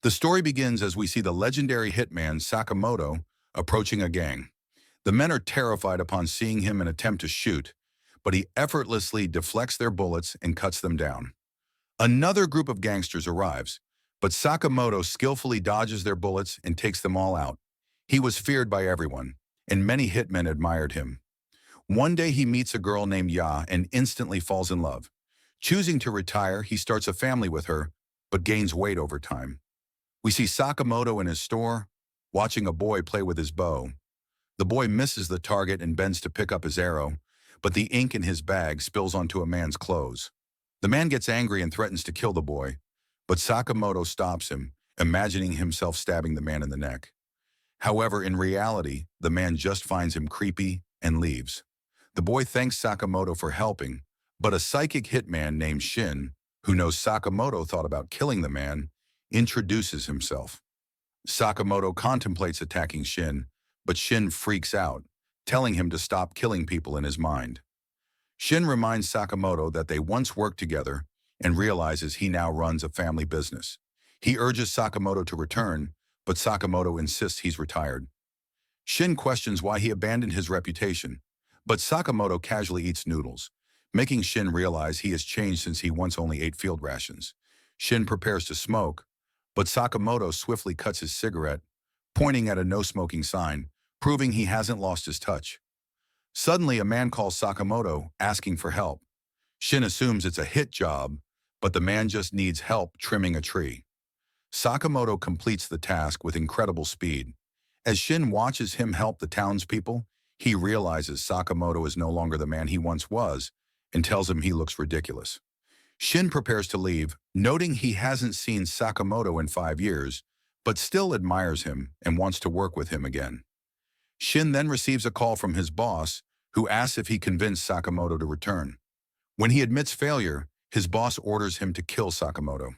The story begins as we see the legendary hitman Sakamoto approaching a gang. The men are terrified upon seeing him and attempt to shoot, but he effortlessly deflects their bullets and cuts them down. Another group of gangsters arrives, but Sakamoto skillfully dodges their bullets and takes them all out. He was feared by everyone, and many hitmen admired him. One day he meets a girl named Ya and instantly falls in love. Choosing to retire, he starts a family with her, but gains weight over time. We see Sakamoto in his store, watching a boy play with his bow. The boy misses the target and bends to pick up his arrow, but the ink in his bag spills onto a man's clothes. The man gets angry and threatens to kill the boy, but Sakamoto stops him, imagining himself stabbing the man in the neck. However, in reality, the man just finds him creepy and leaves. The boy thanks Sakamoto for helping, but a psychic hitman named Shin, who knows Sakamoto thought about killing the man, introduces himself. Sakamoto contemplates attacking Shin, but Shin freaks out, telling him to stop killing people in his mind. Shin reminds Sakamoto that they once worked together and realizes he now runs a family business. He urges Sakamoto to return, but Sakamoto insists he's retired. Shin questions why he abandoned his reputation, but Sakamoto casually eats noodles, making Shin realize he has changed since he once only ate field rations. Shin prepares to smoke, but Sakamoto swiftly cuts his cigarette, pointing at a no-smoking sign, proving he hasn't lost his touch. Suddenly, a man calls Sakamoto, asking for help. Shin assumes it's a hit job, but the man just needs help trimming a tree. Sakamoto completes the task with incredible speed. As Shin watches him help the townspeople, he realizes Sakamoto is no longer the man he once was and tells him he looks ridiculous. Shin prepares to leave, noting he hasn't seen Sakamoto in 5 years, but still admires him and wants to work with him again. Shin then receives a call from his boss, who asks if he convinced Sakamoto to return. When he admits failure, his boss orders him to kill Sakamoto.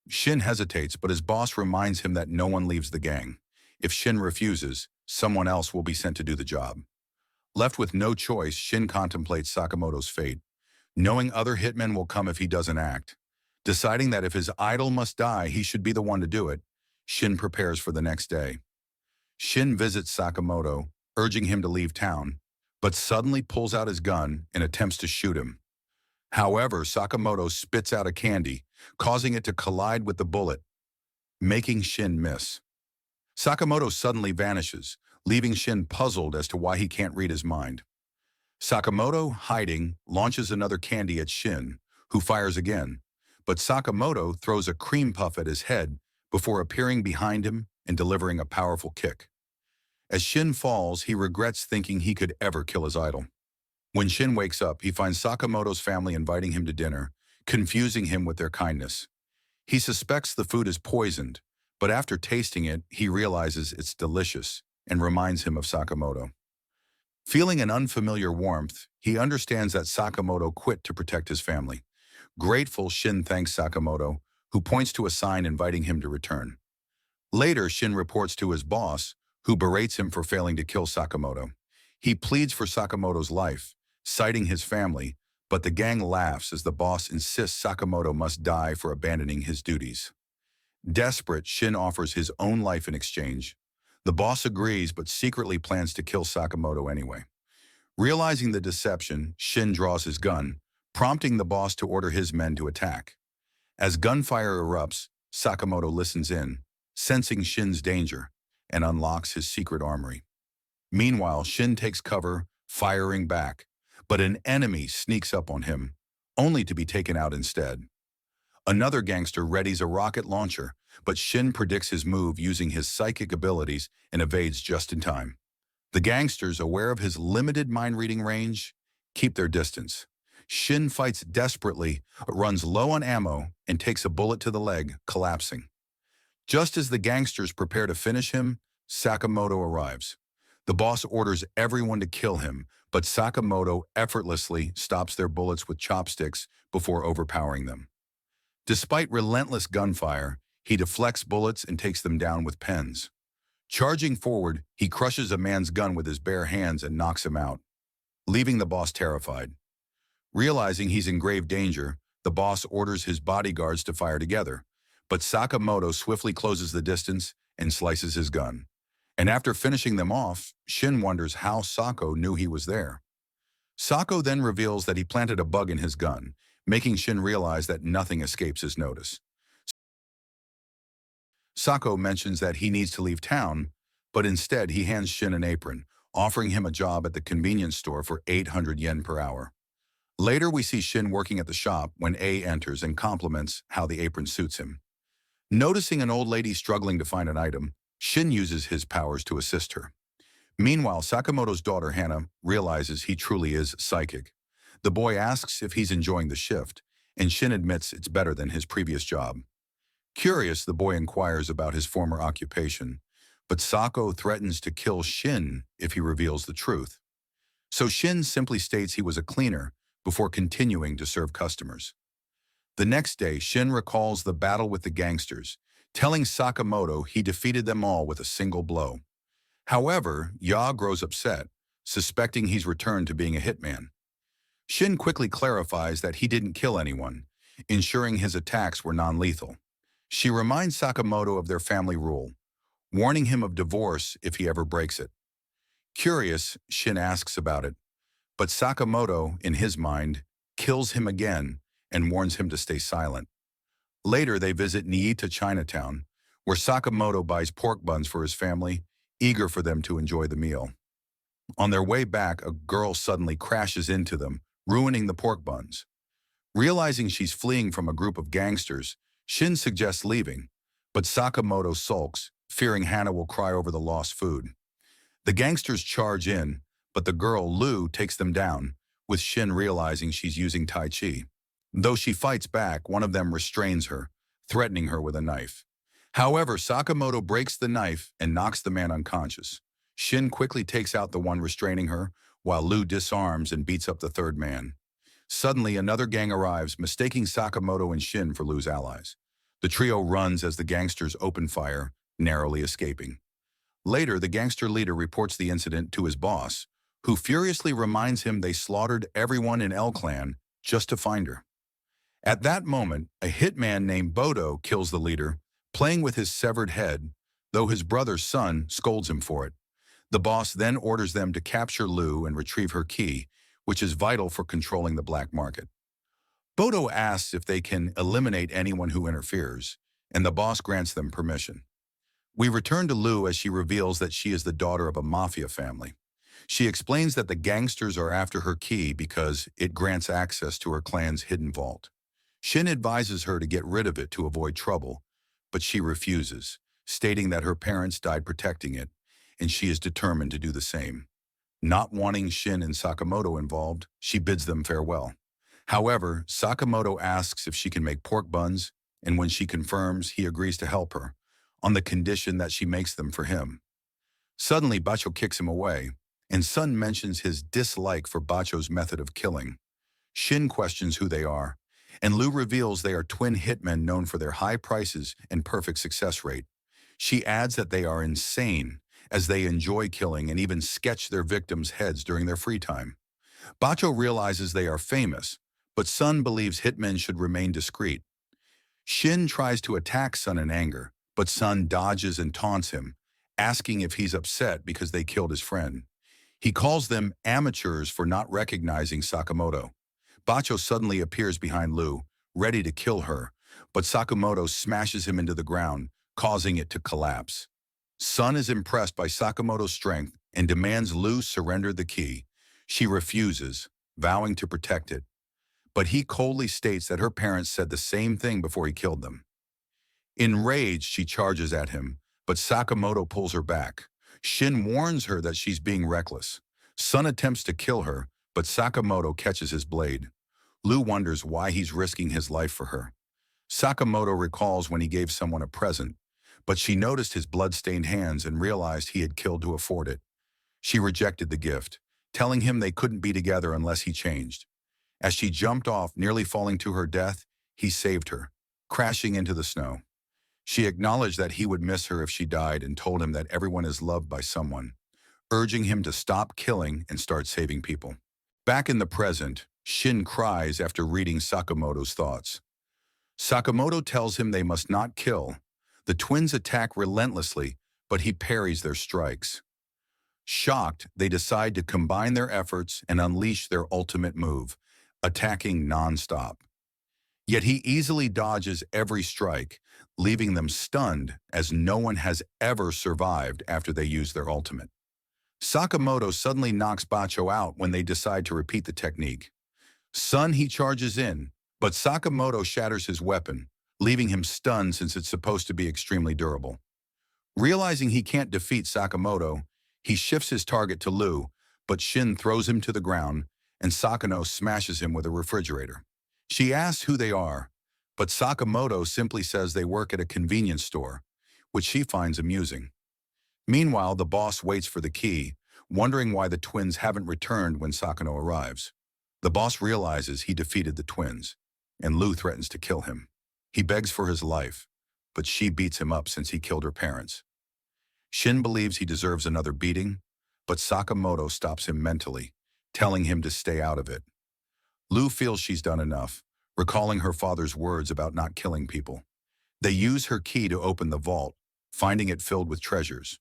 Shin hesitates, but his boss reminds him that no one leaves the gang. If Shin refuses, someone else will be sent to do the job. Left with no choice, Shin contemplates Sakamoto's fate, knowing other hitmen will come if he doesn't act. Deciding that if his idol must die, he should be the one to do it, Shin prepares for the next day. Shin visits Sakamoto, urging him to leave town, but suddenly pulls out his gun and attempts to shoot him. However, Sakamoto spits out a candy, causing it to collide with the bullet, making Shin miss. Sakamoto suddenly vanishes, leaving Shin puzzled as to why he can't read his mind. Sakamoto, hiding, launches another candy at Shin, who fires again, but Sakamoto throws a cream puff at his head before appearing behind him and delivering a powerful kick. As Shin falls, he regrets thinking he could ever kill his idol. When Shin wakes up, he finds Sakamoto's family inviting him to dinner, confusing him with their kindness. He suspects the food is poisoned, but after tasting it, he realizes it's delicious and reminds him of Sakamoto. Feeling an unfamiliar warmth, he understands that Sakamoto quit to protect his family. Grateful, Shin thanks Sakamoto, who points to a sign inviting him to return. Later, Shin reports to his boss, who berates him for failing to kill Sakamoto. He pleads for Sakamoto's life, citing his family, but the gang laughs as the boss insists Sakamoto must die for abandoning his duties. Desperate, Shin offers his own life in exchange. The boss agrees but secretly plans to kill Sakamoto anyway. Realizing the deception, Shin draws his gun, prompting the boss to order his men to attack. As gunfire erupts, Sakamoto listens in, sensing Shin's danger, and unlocks his secret armory. Meanwhile, Shin takes cover, firing back, but an enemy sneaks up on him, only to be taken out instead. Another gangster readies a rocket launcher, but Shin predicts his move using his psychic abilities and evades just in time. The gangsters, aware of his limited mind-reading range, keep their distance. Shin fights desperately, runs low on ammo, and takes a bullet to the leg, collapsing. Just as the gangsters prepare to finish him, Sakamoto arrives. The boss orders everyone to kill him, but Sakamoto effortlessly stops their bullets with chopsticks before overpowering them. Despite relentless gunfire, he deflects bullets and takes them down with pens. Charging forward, he crushes a man's gun with his bare hands and knocks him out, leaving the boss terrified. Realizing he's in grave danger, the boss orders his bodyguards to fire together, But Sakamoto swiftly closes the distance and slices his gun. And after finishing them off, Shin wonders how Sako knew he was there. Sako then reveals that he planted a bug in his gun, making Shin realize that nothing escapes his notice. Sako mentions that he needs to leave town, but instead he hands Shin an apron, offering him a job at the convenience store for 800 yen per hour. Later, we see Shin working at the shop when A enters and compliments how the apron suits him. Noticing an old lady struggling to find an item, Shin uses his powers to assist her. Meanwhile, Sakamoto's daughter Hana realizes he truly is psychic. The boy asks if he's enjoying the shift, and Shin admits it's better than his previous job. Curious, the boy inquires about his former occupation, but Sako threatens to kill Shin if he reveals the truth. So Shin simply states he was a cleaner before continuing to serve customers. The next day, Shin recalls the battle with the gangsters, telling Sakamoto he defeated them all with a single blow. However, Ya grows upset, suspecting he's returned to being a hitman. Shin quickly clarifies that he didn't kill anyone, ensuring his attacks were non-lethal. She reminds Sakamoto of their family rule, warning him of divorce if he ever breaks it. Curious, Shin asks about it, but Sakamoto, in his mind, kills him again and warns him to stay silent. Later, they visit Niita Chinatown, where Sakamoto buys pork buns for his family, eager for them to enjoy the meal. On their way back, a girl suddenly crashes into them, ruining the pork buns. Realizing she's fleeing from a group of gangsters, Shin suggests leaving, but Sakamoto sulks, fearing Hana will cry over the lost food. The gangsters charge in, but the girl, Lu, takes them down, with Shin realizing she's using Tai Chi. Though she fights back, one of them restrains her, threatening her with a knife. However, Sakamoto breaks the knife and knocks the man unconscious. Shin quickly takes out the one restraining her, while Lu disarms and beats up the third man. Suddenly, another gang arrives, mistaking Sakamoto and Shin for Lu's allies. The trio runs as the gangsters open fire, narrowly escaping. Later, the gangster leader reports the incident to his boss, who furiously reminds him they slaughtered everyone in L-Clan just to find her. At that moment, a hitman named Bodo kills the leader, playing with his severed head, though his brother's son scolds him for it. The boss then orders them to capture Lu and retrieve her key, which is vital for controlling the black market. Bodo asks if they can eliminate anyone who interferes, and the boss grants them permission. We return to Lu as she reveals that she is the daughter of a mafia family. She explains that the gangsters are after her key because it grants access to her clan's hidden vault. Shin advises her to get rid of it to avoid trouble, but she refuses, stating that her parents died protecting it, and she is determined to do the same. Not wanting Shin and Sakamoto involved, she bids them farewell. However, Sakamoto asks if she can make pork buns, and when she confirms, he agrees to help her, on the condition that she makes them for him. Suddenly, Bacho kicks him away, and Sun mentions his dislike for Bacho's method of killing. Shin questions who they are, and Lu reveals they are twin hitmen known for their high prices and perfect success rate. She adds that they are insane, as they enjoy killing and even sketch their victims' heads during their free time. Bacho realizes they are famous, but Sun believes hitmen should remain discreet. Shin tries to attack Sun in anger, but Sun dodges and taunts him, asking if he's upset because they killed his friend. He calls them amateurs for not recognizing Sakamoto. Bacho suddenly appears behind Lu, ready to kill her, but Sakamoto smashes him into the ground, causing it to collapse. Sun is impressed by Sakamoto's strength and demands Lu surrender the key. She refuses, vowing to protect it. But he coldly states that her parents said the same thing before he killed them. Enraged, she charges at him, but Sakamoto pulls her back. Shin warns her that she's being reckless. Sun attempts to kill her, but Sakamoto catches his blade. Lu wonders why he's risking his life for her. Sakamoto recalls when he gave someone a present, but she noticed his blood-stained hands and realized he had killed to afford it. She rejected the gift, telling him they couldn't be together unless he changed. As she jumped off, nearly falling to her death, he saved her, crashing into the snow. She acknowledged that he would miss her if she died and told him that everyone is loved by someone, urging him to stop killing and start saving people. Back in the present, Shin cries after reading Sakamoto's thoughts. Sakamoto tells him they must not kill. The twins attack relentlessly, but he parries their strikes. Shocked, they decide to combine their efforts and unleash their ultimate move, attacking non-stop. Yet he easily dodges every strike, leaving them stunned as no one has ever survived after they use their ultimate. Sakamoto suddenly knocks Bacho out when they decide to repeat the technique. Sun he charges in, but Sakamoto shatters his weapon, leaving him stunned since it's supposed to be extremely durable. Realizing he can't defeat Sakamoto, he shifts his target to Lu, but Shin throws him to the ground, and Sakano smashes him with a refrigerator. She asks who they are, but Sakamoto simply says they work at a convenience store, which she finds amusing. Meanwhile, the boss waits for the key, wondering why the twins haven't returned when Sakano arrives. The boss realizes he defeated the twins, and Lu threatens to kill him. He begs for his life, but she beats him up since he killed her parents. Shin believes he deserves another beating, but Sakamoto stops him mentally, telling him to stay out of it. Lu feels she's done enough, recalling her father's words about not killing people. They use her key to open the vault, finding it filled with treasures.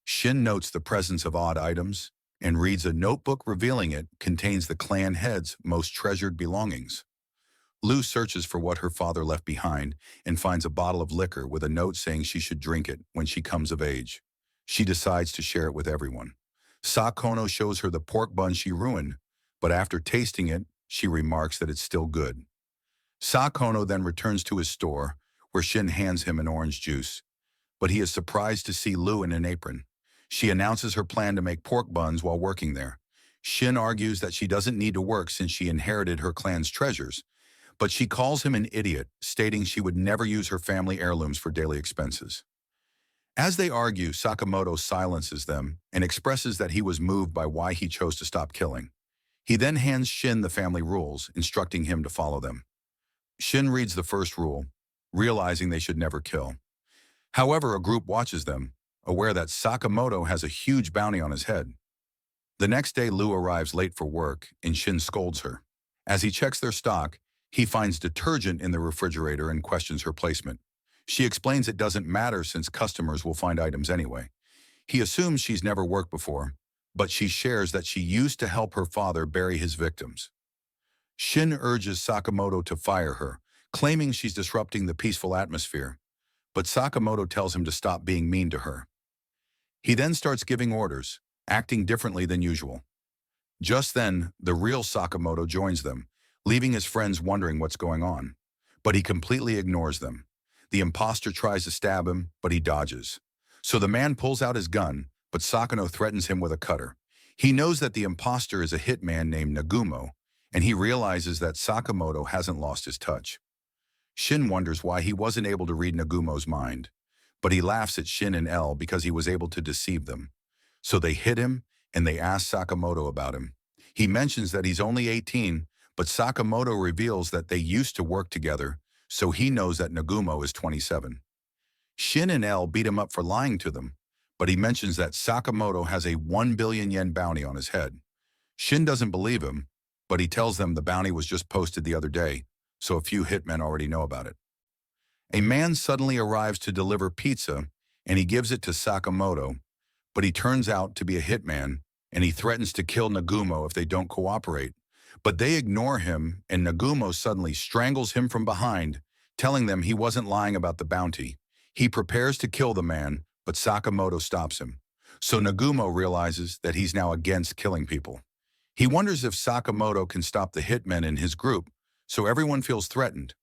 Shin notes the presence of odd items and reads a notebook revealing it contains the clan head's most treasured belongings. Lu searches for what her father left behind and finds a bottle of liquor with a note saying she should drink it when she comes of age. She decides to share it with everyone. Sakono shows her the pork bun she ruined, but after tasting it, she remarks that it's still good. Sakono then returns to his store, where Shin hands him an orange juice, but he is surprised to see Lu in an apron. She announces her plan to make pork buns while working there. Shin argues that she doesn't need to work since she inherited her clan's treasures, but she calls him an idiot, stating she would never use her family heirlooms for daily expenses. As they argue, Sakamoto silences them and expresses that he was moved by why he chose to stop killing. He then hands Shin the family rules, instructing him to follow them. Shin reads the first rule, realizing they should never kill. However, a group watches them, aware that Sakamoto has a huge bounty on his head. The next day, Lu arrives late for work, and Shin scolds her. As he checks their stock, he finds detergent in the refrigerator and questions her placement. She explains it doesn't matter since customers will find items anyway. He assumes she's never worked before, but she shares that she used to help her father bury his victims. Shin urges Sakamoto to fire her, claiming she's disrupting the peaceful atmosphere, but Sakamoto tells him to stop being mean to her. He then starts giving orders, acting differently than usual. Just then, the real Sakamoto joins them, leaving his friends wondering what's going on. But he completely ignores them. The imposter tries to stab him, but he dodges. So the man pulls out his gun, but Sakano threatens him with a cutter. He knows that the imposter is a hitman named Nagumo, and he realizes that Sakamoto hasn't lost his touch. Shin wonders why he wasn't able to read Nagumo's mind, but he laughs at Shin and L because he was able to deceive them. So they hit him, and they ask Sakamoto about him. He mentions that he's only 18, but Sakamoto reveals that they used to work together, so he knows that Nagumo is 27. Shin and L beat him up for lying to them, but he mentions that Sakamoto has a 1 billion yen bounty on his head. Shin doesn't believe him, but he tells them the bounty was just posted the other day, so a few hitmen already know about it. A man suddenly arrives to deliver pizza, and he gives it to Sakamoto, but he turns out to be a hitman, and he threatens to kill Nagumo if they don't cooperate. But they ignore him, and Nagumo suddenly strangles him from behind, telling them he wasn't lying about the bounty. He prepares to kill the man, but Sakamoto stops him. So Nagumo realizes that he's now against killing people. He wonders if Sakamoto can stop the hitmen in his group, so everyone feels threatened.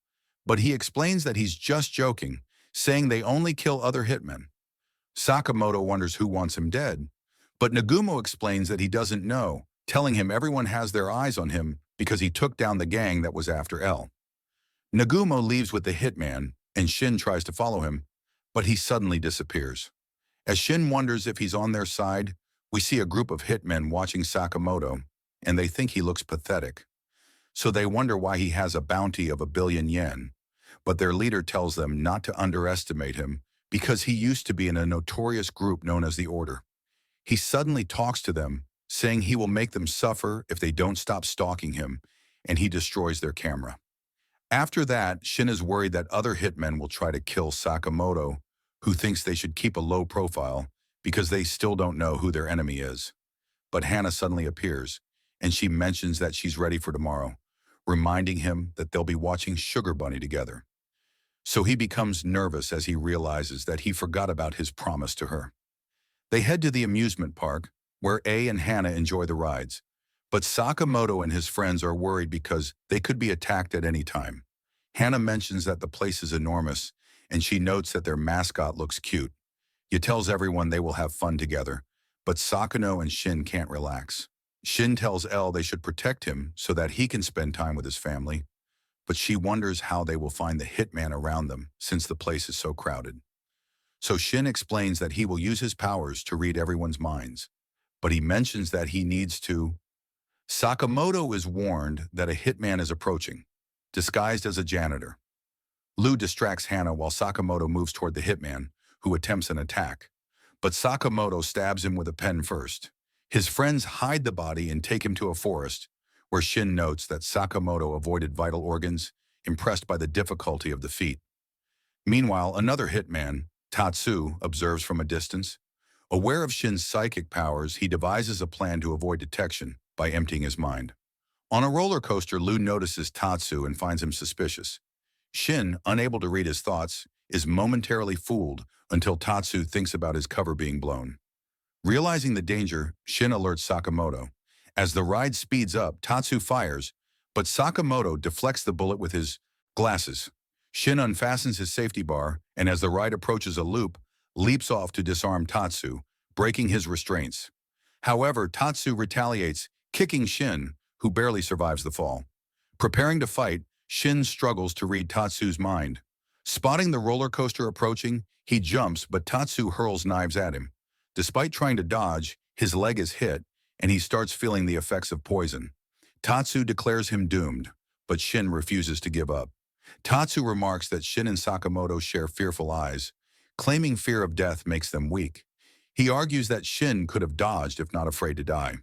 But he explains that he's just joking, saying they only kill other hitmen. Sakamoto wonders who wants him dead, but Nagumo explains that he doesn't know, telling him everyone has their eyes on him because he took down the gang that was after L. Nagumo leaves with the hitman, and Shin tries to follow him, but he suddenly disappears. As Shin wonders if he's on their side, we see a group of hitmen watching Sakamoto, and they think he looks pathetic. So they wonder why he has a bounty of 1 billion yen, but their leader tells them not to underestimate him because he used to be in a notorious group known as the Order. He suddenly talks to them, saying he will make them suffer if they don't stop stalking him, and he destroys their camera. After that, Shin is worried that other hitmen will try to kill Sakamoto, who thinks they should keep a low profile because they still don't know who their enemy is. But Hannah suddenly appears, and she mentions that she's ready for tomorrow, reminding him that they'll be watching Sugar Bunny together. So he becomes nervous as he realizes that he forgot about his promise to her. They head to the amusement park, where A and Hannah enjoy the rides. But Sakamoto and his friends are worried because they could be attacked at any time. Hannah mentions that the place is enormous, and she notes that their mascot looks cute. He tells everyone they will have fun together, but Sakano and Shin can't relax. Shin tells Elle they should protect him so that he can spend time with his family, but she wonders how they will find the hitman around them since the place is so crowded. So Shin explains that he will use his powers to read everyone's minds, but he mentions that he needs to. Sakamoto is warned that a hitman is approaching, disguised as a janitor. Lou distracts Hannah while Sakamoto moves toward the hitman, who attempts an attack. But Sakamoto stabs him with a pen first. His friends hide the body and take him to a forest, where Shin notes that Sakamoto avoided vital organs, impressed by the difficulty of the feat. Meanwhile, another hitman, Tatsu, observes from a distance. Aware of Shin's psychic powers, he devises a plan to avoid detection by emptying his mind. On a roller coaster, Lou notices Tatsu and finds him suspicious. Shin, unable to read his thoughts, is momentarily fooled until Tatsu thinks about his cover being blown. Realizing the danger, Shin alerts Sakamoto. As the ride speeds up, Tatsu fires, but Sakamoto deflects the bullet with his glasses. Shin unfastens his safety bar, and as the ride approaches a loop, leaps off to disarm Tatsu, breaking his restraints. However, Tatsu retaliates, kicking Shin, who barely survives the fall. Preparing to fight, Shin struggles to read Tatsu's mind. Spotting the roller coaster approaching, he jumps, but Tatsu hurls knives at him. Despite trying to dodge, his leg is hit, and he starts feeling the effects of poison. Tatsu declares him doomed, but Shin refuses to give up. Tatsu remarks that Shin and Sakamoto share fearful eyes, claiming fear of death makes them weak. He argues that Shin could have dodged if not afraid to die.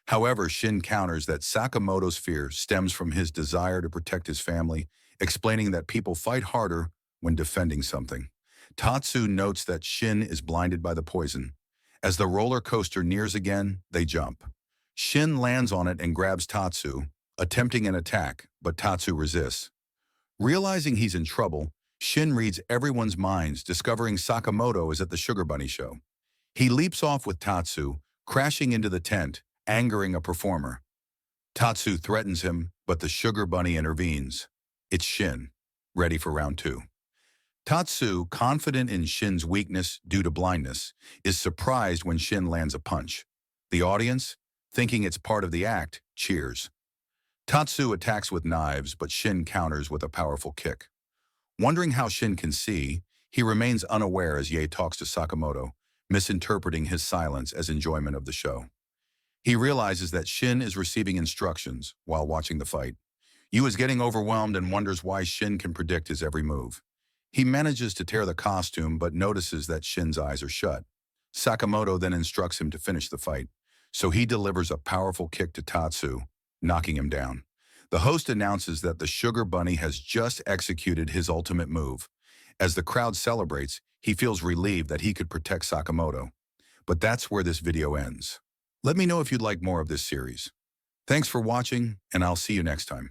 However, Shin counters that Sakamoto's fear stems from his desire to protect his family, explaining that people fight harder when defending something. Tatsu notes that Shin is blinded by the poison. As the roller coaster nears again, they jump. Shin lands on it and grabs Tatsu, attempting an attack, but Tatsu resists. Realizing he's in trouble, Shin reads everyone's minds, discovering Sakamoto is at the Sugar Bunny show. He leaps off with Tatsu, crashing into the tent, angering a performer. Tatsu threatens him, but the Sugar Bunny intervenes. It's Shin, ready for round 2. Tatsu, confident in Shin's weakness due to blindness, is surprised when Shin lands a punch. The audience, thinking it's part of the act, cheers. Tatsu attacks with knives, but Shin counters with a powerful kick. Wondering how Shin can see, he remains unaware as Ye talks to Sakamoto, misinterpreting his silence as enjoyment of the show. He realizes that Shin is receiving instructions while watching the fight. Yu is getting overwhelmed and wonders why Shin can predict his every move. He manages to tear the costume but notices that Shin's eyes are shut. Sakamoto then instructs him to finish the fight, so he delivers a powerful kick to Tatsu, knocking him down. The host announces that the Sugar Bunny has just executed his ultimate move. As the crowd celebrates, he feels relieved that he could protect Sakamoto. But that's where this video ends. Let me know if you'd like more of this series. Thanks for watching, and I'll see you next time.